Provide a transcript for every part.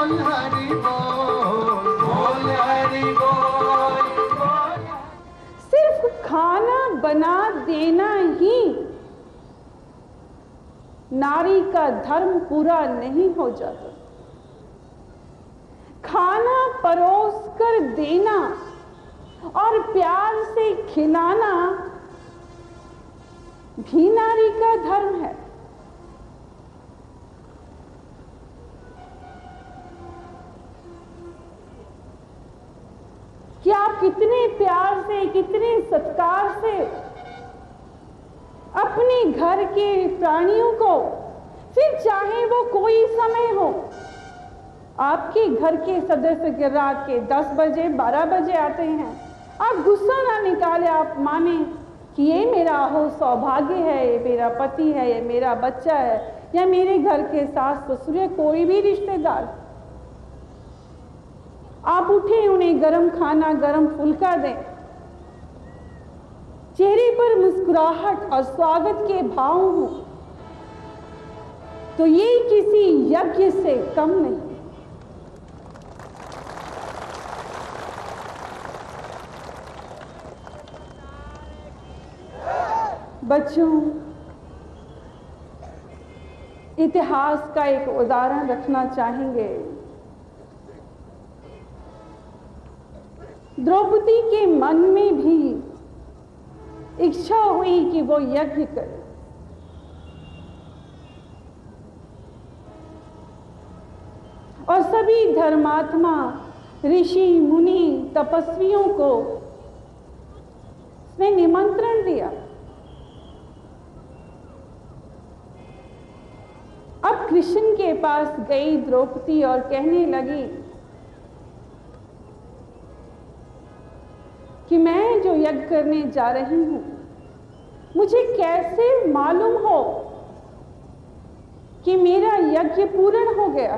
बोल हरि बोल, बोल हरि बोल, बोल। सिर्फ खाना बना देना ही नारी का धर्म पूरा नहीं हो जाता। खाना परोस कर देना और प्यार से खिलाना भी नारी का धर्म है। कि आप कितने प्यार से, कितने सत्कार से अपने घर के प्राणियों को, फिर चाहे वो कोई समय हो, आपके घर के सदस्य रात के 10 बजे 12 बजे आते हैं, आप गुस्सा ना निकाले, आप माने कि ये मेरा हो सौभाग्य है, ये मेरा पति है, ये मेरा बच्चा है, या मेरे घर के सास ससुर या कोई भी रिश्तेदार। आप उठे, उन्हें गरम खाना, गरम फुल्का दें, चेहरे पर मुस्कुराहट और स्वागत के भाव हो, तो ये किसी यज्ञ से कम नहीं। बच्चों, इतिहास का एक उदाहरण रखना चाहेंगे। द्रौपदी के मन में भी इच्छा हुई कि वो यज्ञ करे। और सभी धर्मात्मा, ऋषि मुनि, तपस्वियों को उसने निमंत्रण दिया। अब कृष्ण के पास गई द्रौपदी और कहने लगी कि मैं जो यज्ञ करने जा रही हूं, मुझे कैसे मालूम हो कि मेरा यज्ञ पूर्ण हो गया।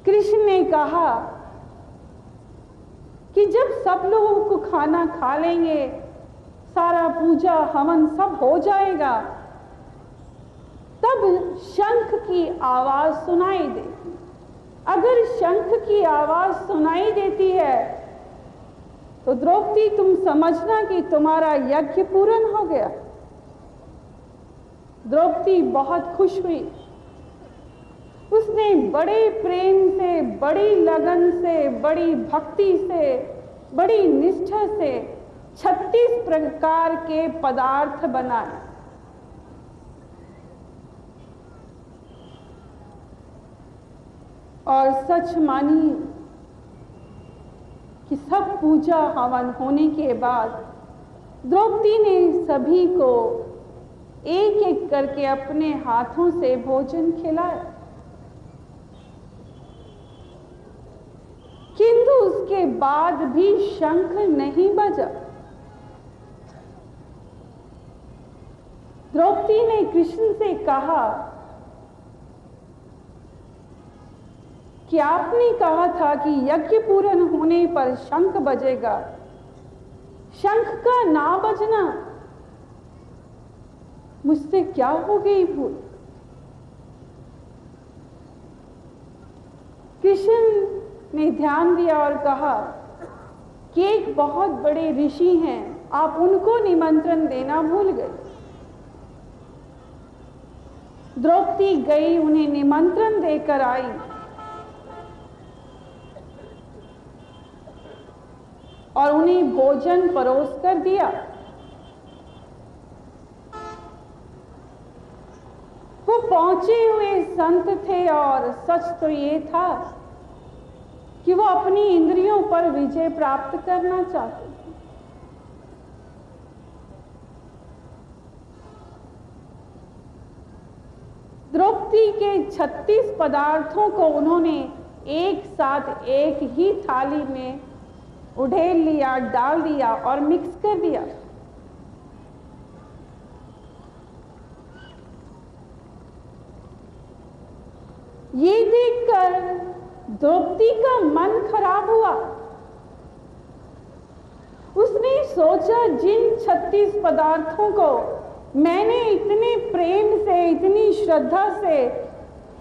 कृष्ण ने कहा कि जब सब लोगों को खाना खा लेंगे, सारा पूजा हवन सब हो जाएगा, तब शंख की आवाज सुनाई देती। अगर शंख की आवाज सुनाई देती है तो द्रौपदी तुम समझना कि तुम्हारा यज्ञ पूर्ण हो गया। द्रौपदी बहुत खुश हुई। उसने बड़े प्रेम से, बड़ी लगन से, बड़ी भक्ति से, बड़ी निष्ठा से 36 प्रकार के पदार्थ बनाए। और सच मानी कि सब पूजा हवन होने के बाद द्रौपदी ने सभी को एक एक करके अपने हाथों से भोजन खिलाया। किंतु उसके बाद भी शंख नहीं बजा। द्रौपदी ने कृष्ण से कहा कि आपने कहा था कि यज्ञ पूर्ण होने पर शंख बजेगा। शंख का ना बजना मुझसे क्या हो गई भूल। कृष्ण ने ध्यान दिया और कहा कि एक बहुत बड़े ऋषि हैं, आप उनको निमंत्रण देना भूल गए। द्रौपदी गई, उन्हें निमंत्रण देकर आई। और उन्हें भोजन परोस कर दिया। वो पहुंचे हुए संत थे और सच तो ये था कि वो अपनी इंद्रियों पर विजय प्राप्त करना चाहते थे। द्रौपदी के 36 पदार्थों को उन्होंने एक साथ एक ही थाली में उड़ेल लिया, डाल दिया और मिक्स कर दिया। ये देखकर द्रौपदी का मन खराब हुआ। उसने सोचा, जिन 36 पदार्थों को मैंने इतने प्रेम से, इतनी श्रद्धा से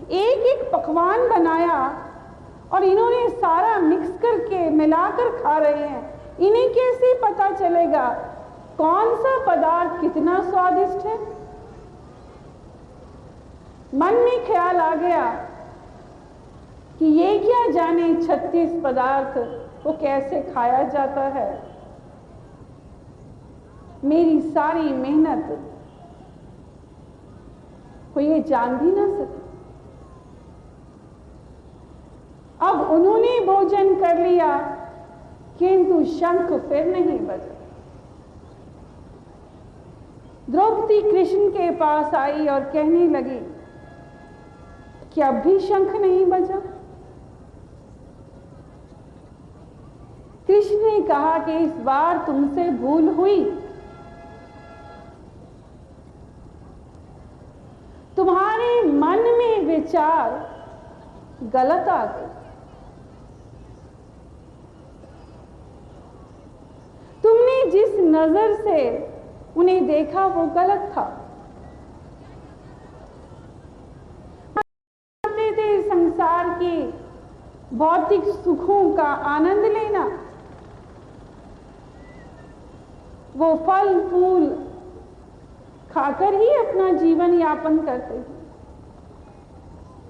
एक एक पकवान बनाया और इन्होंने सारा मिक्स करके मिलाकर खा रहे हैं। इन्हें कैसे पता चलेगा कौन सा पदार्थ कितना स्वादिष्ट है? मन में ख्याल आ गया कि ये क्या जाने 36 पदार्थ को कैसे खाया जाता है। मेरी सारी मेहनत को ये जान भी ना सके। अब उन्होंने भोजन कर लिया किंतु शंख फिर नहीं बजा। द्रौपदी कृष्ण के पास आई और कहने लगी कि अब भी शंख नहीं बजा। कृष्ण ने कहा कि इस बार तुमसे भूल हुई, तुम्हारे मन में विचार गलत आ गए। तुमने जिस नजर से उन्हें देखा वो गलत था। चाहते थे संसार के भौतिक सुखों का आनंद लेना, वो फल फूल खाकर ही अपना जीवन यापन करते हैं।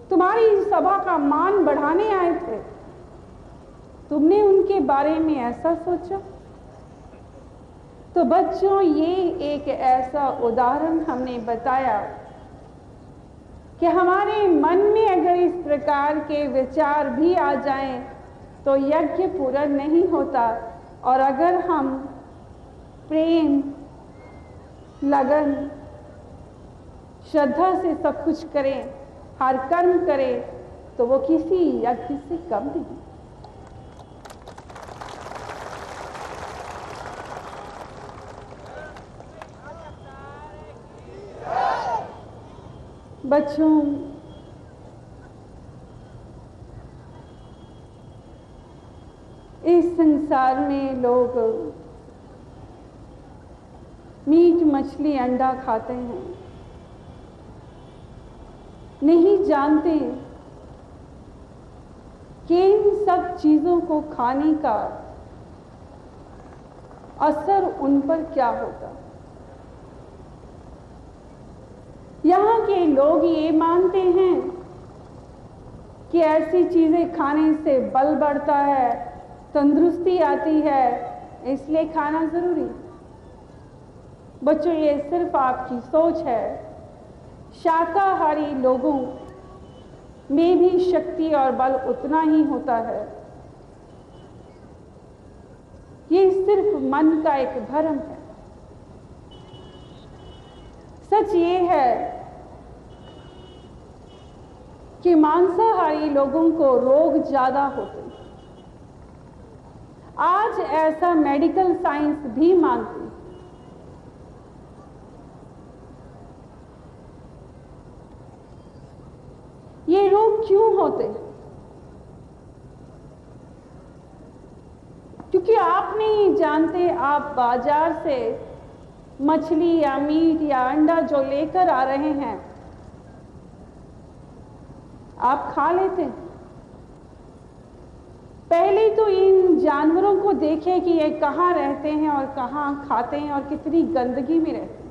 तुम्हारी सभा का मान बढ़ाने आए थे, तुमने उनके बारे में ऐसा सोचा। तो बच्चों, ये एक ऐसा उदाहरण हमने बताया कि हमारे मन में अगर इस प्रकार के विचार भी आ जाएं तो यज्ञ पूरा नहीं होता। और अगर हम प्रेम, लगन, श्रद्धा से सब कुछ करें, हर कर्म करें, तो वो किसी यज्ञ से कम नहीं। बच्चों, इस संसार में लोग मीट, मछली, अंडा खाते हैं, नहीं जानते कि इन सब चीजों को खाने का असर उन पर क्या होता। यहाँ के लोग ये मानते हैं कि ऐसी चीजें खाने से बल बढ़ता है, तंदुरुस्ती आती है, इसलिए खाना जरूरी। बच्चों, ये सिर्फ आपकी सोच है। शाकाहारी लोगों में भी शक्ति और बल उतना ही होता है। ये सिर्फ मन का एक भ्रम है। सच ये है कि मांसाहारी लोगों को रोग ज्यादा होते हैं। आज ऐसा मेडिकल साइंस भी मानती है। ये रोग क्यों होते हैं? क्योंकि आप नहीं जानते, आप बाजार से मछली या मीट या अंडा जो लेकर आ रहे हैं, आप खा लेते हैं। पहले तो इन जानवरों को देखें कि ये कहाँ रहते हैं और कहाँ खाते हैं और कितनी गंदगी में रहते हैं।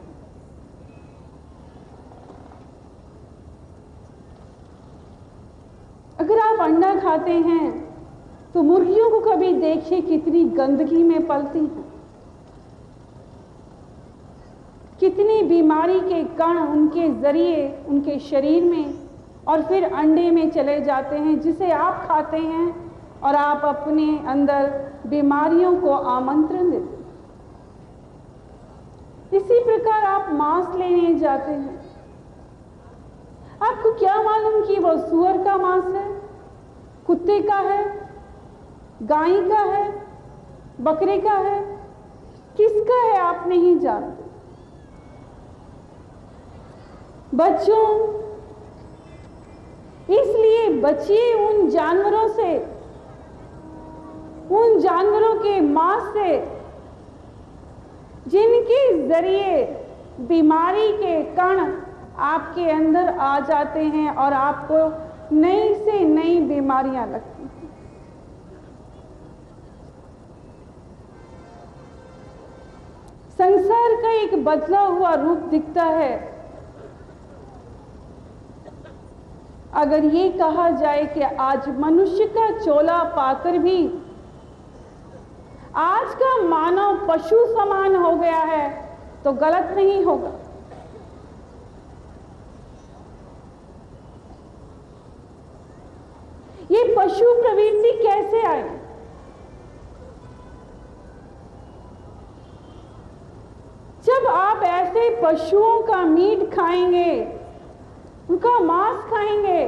अगर आप अंडा खाते हैं तो मुर्गियों को कभी देखिए कितनी गंदगी में पलती हैं, कितनी बीमारी के कण उनके जरिए उनके शरीर में और फिर अंडे में चले जाते हैं, जिसे आप खाते हैं और आप अपने अंदर बीमारियों को आमंत्रण देते हैं। इसी प्रकार आप मांस लेने जाते हैं, आपको क्या मालूम कि वो सुअर का मांस है, कुत्ते का है, गाय का है, बकरे का है, किसका है आप नहीं जानते। बच्चों, इसलिए बचिए उन जानवरों से, उन जानवरों के मांस से जिनके जरिए बीमारी के कण आपके अंदर आ जाते हैं और आपको नई से नई बीमारियां लगती हैं। संसार का एक बदला हुआ रूप दिखता है। अगर ये कहा जाए कि आज मनुष्य का चोला पाकर भी आज का मानव पशु समान हो गया है तो गलत नहीं होगा। ये पशु प्रवृत्ति कैसे आई? जब आप ऐसे पशुओं का मीट खाएंगे, उनका मांस खाएंगे,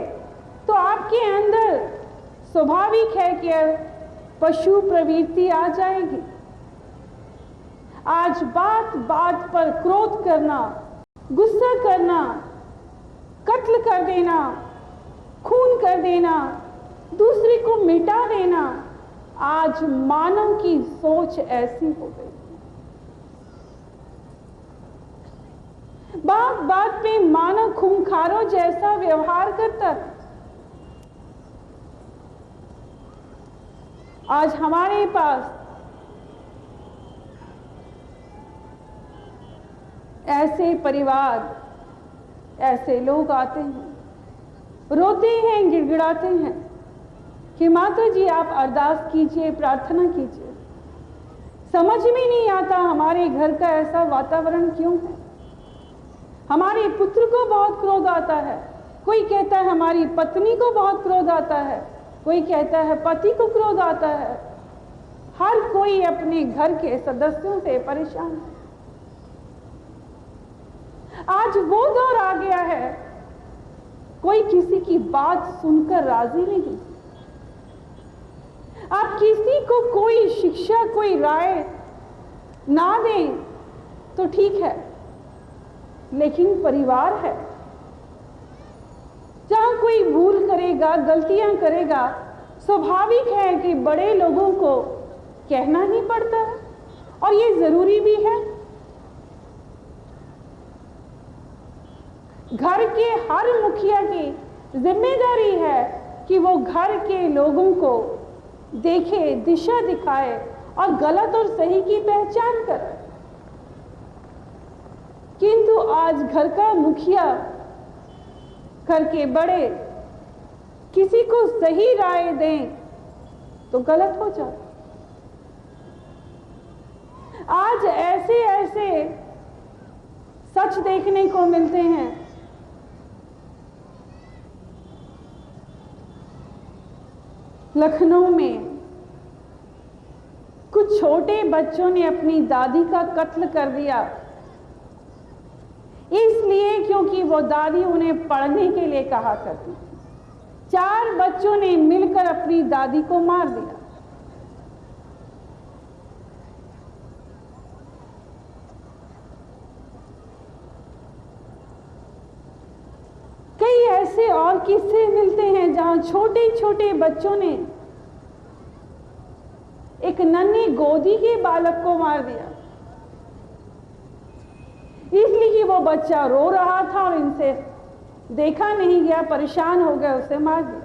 तो आपके अंदर स्वाभाविक है कि पशु प्रवृत्ति आ जाएगी। आज बात बात पर क्रोध करना, गुस्सा करना, कत्ल कर देना, खून कर देना, दूसरे को मिटा देना, आज मानव की सोच ऐसी हो गई। बात बात पे मानव खूंखारों जैसा व्यवहार करता है। आज हमारे पास ऐसे परिवार, ऐसे लोग आते हैं, रोते हैं, गिड़गिड़ाते हैं कि माता जी आप अरदास कीजिए, प्रार्थना कीजिए। समझ में नहीं आता हमारे घर का ऐसा वातावरण क्यों है। हमारे पुत्र को बहुत क्रोध आता है, कोई कहता है हमारी पत्नी को बहुत क्रोध आता है, कोई कहता है पति को क्रोध आता है। हर कोई अपने घर के सदस्यों से परेशान है। आज वो दौर आ गया है, कोई किसी की बात सुनकर राजी नहीं। आप किसी को कोई शिक्षा, कोई राय ना दें तो ठीक है, लेकिन परिवार है, जहां कोई भूल करेगा, गलतियां करेगा, स्वाभाविक है कि बड़े लोगों को कहना ही पड़ता है और ये जरूरी भी है। घर के हर मुखिया की जिम्मेदारी है कि वो घर के लोगों को देखे, दिशा दिखाए और गलत और सही की पहचान करे। किंतु आज घर का मुखिया, घर के बड़े किसी को सही राय दें तो गलत हो जाए। आज ऐसे ऐसे सच देखने को मिलते हैं। लखनऊ में कुछ छोटे बच्चों ने अपनी दादी का कत्ल कर दिया, इसलिए क्योंकि वो दादी उन्हें पढ़ने के लिए कहा करती थी। 4 बच्चों ने मिलकर अपनी दादी को मार दिया। कई ऐसे और किस्से मिलते हैं जहां छोटे छोटे बच्चों ने एक नन्ही गोदी के बालक को मार दिया, इसलिए कि वो बच्चा रो रहा था और इनसे देखा नहीं गया, परेशान हो गया, उसे मार दिया।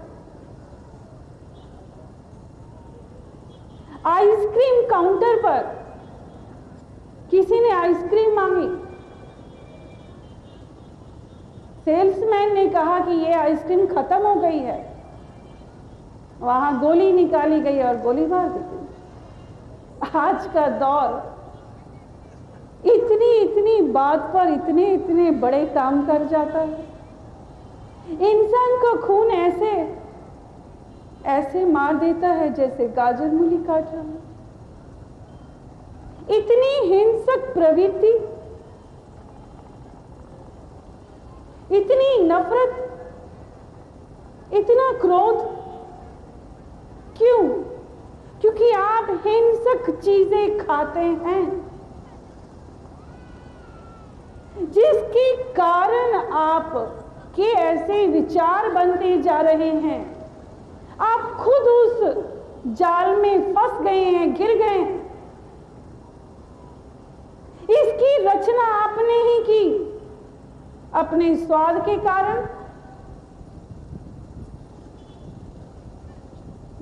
आइसक्रीम काउंटर पर किसी ने आइसक्रीम मांगी, सेल्समैन ने कहा कि ये आइसक्रीम खत्म हो गई है। वहां गोली निकाली गई और गोली मार दी गई। आज का दौर इतनी इतनी बात पर इतने इतने बड़े काम कर जाता है। इंसान को खून ऐसे ऐसे मार देता है जैसे गाजर मूली काट रहा है। इतनी हिंसक प्रवृत्ति, इतनी नफरत, इतना क्रोध क्यों? क्योंकि आप हिंसक चीजें खाते हैं, जिसके कारण आप के ऐसे विचार बनते जा रहे हैं। आप खुद उस जाल में फंस गए हैं, गिर गए हैं। इसकी रचना आपने ही की। अपने स्वाद के कारण,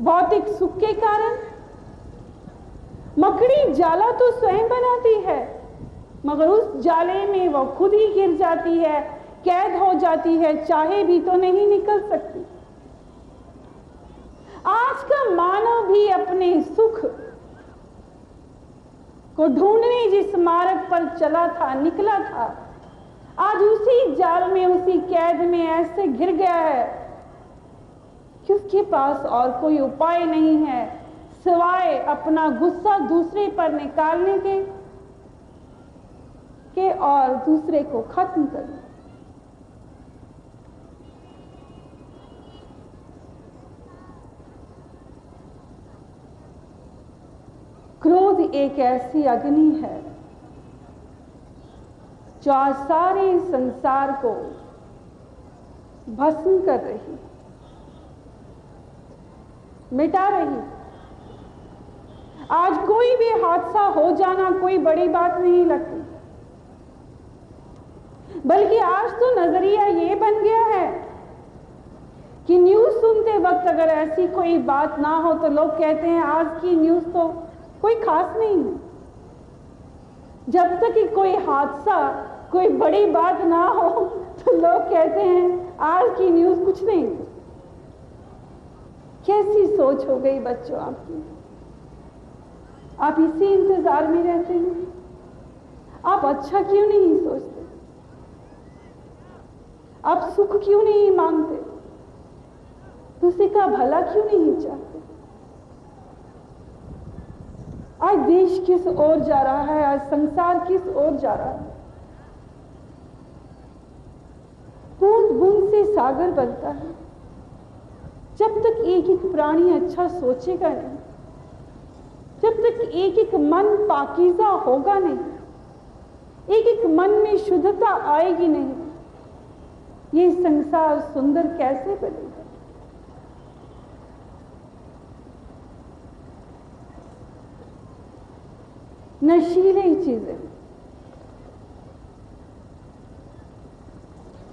भौतिक सुख के कारण। मकड़ी जाला तो स्वयं बनाती है, मगर उस जाले में वो खुद ही गिर जाती है, कैद हो जाती है, चाहे भी तो नहीं निकल सकती। आज का मानव भी अपने सुख को ढूंढने जिस मार्ग पर चला था, निकला था, आज उसी जाल में, उसी कैद में ऐसे घिर गया है कि उसके पास और कोई उपाय नहीं है सिवाय अपना गुस्सा दूसरे पर निकालने के और दूसरे को खत्म करने। क्रोध एक ऐसी अग्नि है जो आज सारे संसार को भस्म कर रही, मिटा रही। आज कोई भी हादसा हो जाना कोई बड़ी बात नहीं लगती, बल्कि आज तो नजरिया ये बन गया है कि न्यूज सुनते वक्त अगर ऐसी कोई बात ना हो तो लोग कहते हैं आज की न्यूज तो कोई खास नहीं है। जब तक कि कोई हादसा, कोई बड़ी बात ना हो तो लोग कहते हैं आज की न्यूज कुछ नहीं। कैसी सोच हो गई बच्चों आपकी? आप इसी इंतजार में रहते हैं? आप अच्छा क्यों नहीं सोचते? आप सुख क्यों नहीं मांगते? दूसरे का भला क्यों नहीं चाहते? आज देश किस ओर जा रहा है, आज संसार किस ओर जा रहा है? बूंद बूंद से सागर बनता है। जब तक एक एक प्राणी अच्छा सोचेगा नहीं, जब तक एक एक मन पाकीज़ा होगा नहीं, एक एक मन में शुद्धता आएगी नहीं, ये संसार सुंदर कैसे बनेगा? नशीली चीजें,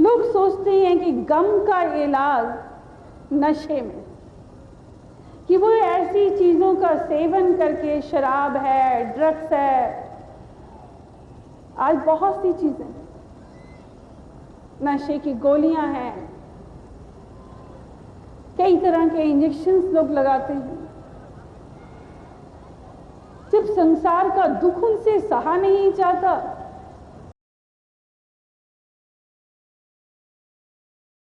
लोग सोचते हैं कि गम का इलाज नशे में, कि वो ऐसी चीजों का सेवन करके, शराब है, ड्रग्स है, आज बहुत सी चीजें, नशे की गोलियां हैं, कई तरह के इंजेक्शंस लोग लगाते हैं। जब संसार का दुख उनसे सहा नहीं जाता